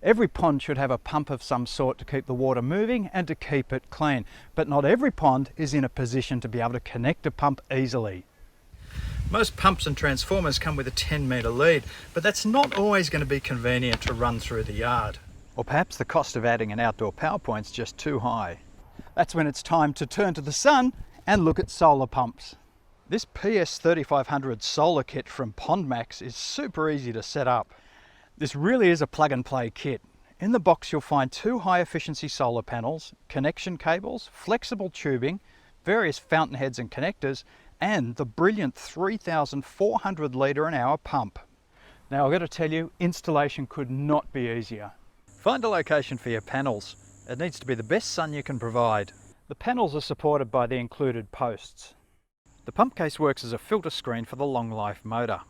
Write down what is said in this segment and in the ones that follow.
Every pond should have a pump of some sort to keep the water moving and to keep it clean, but not every pond is in a position to be able to connect a pump easily. Most pumps and transformers come with a 10-metre lead, but that's not always going to be convenient to run through the yard. Or perhaps the cost of adding an outdoor power point's just too high. That's when it's time to turn to the sun and look at solar pumps. This PS3500 solar kit from PondMax is super easy to set up. This really is a plug and play kit. In the box you'll find 2 high efficiency solar panels, connection cables, flexible tubing, various fountain heads and connectors, and the brilliant 3,400 litre an hour pump. Now I've got to tell you, installation could not be easier. Find a location for your panels. It needs to be the best sun you can provide. The panels are supported by the included posts. The pump case works as a filter screen for the long life motor.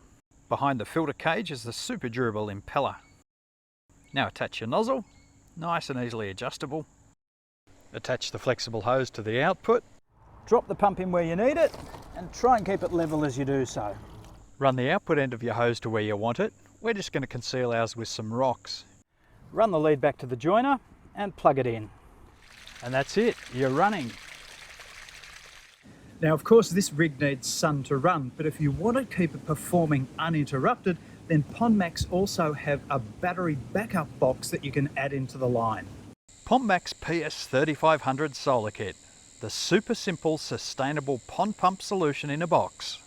Behind the filter cage is the super durable impeller. Now attach your nozzle, nice and easily adjustable. Attach the flexible hose to the output. Drop the pump in where you need it and try and keep it level as you do so. Run the output end of your hose to where you want it. We're just going to conceal ours with some rocks. Run the lead back to the joiner and plug it in. And that's it, you're running. Now, of course, this rig needs sun to run, but if you want to keep it performing uninterrupted, then PondMax also have a battery backup box that you can add into the line. PondMax PS3500 Solar Kit, the super simple, sustainable pond pump solution in a box.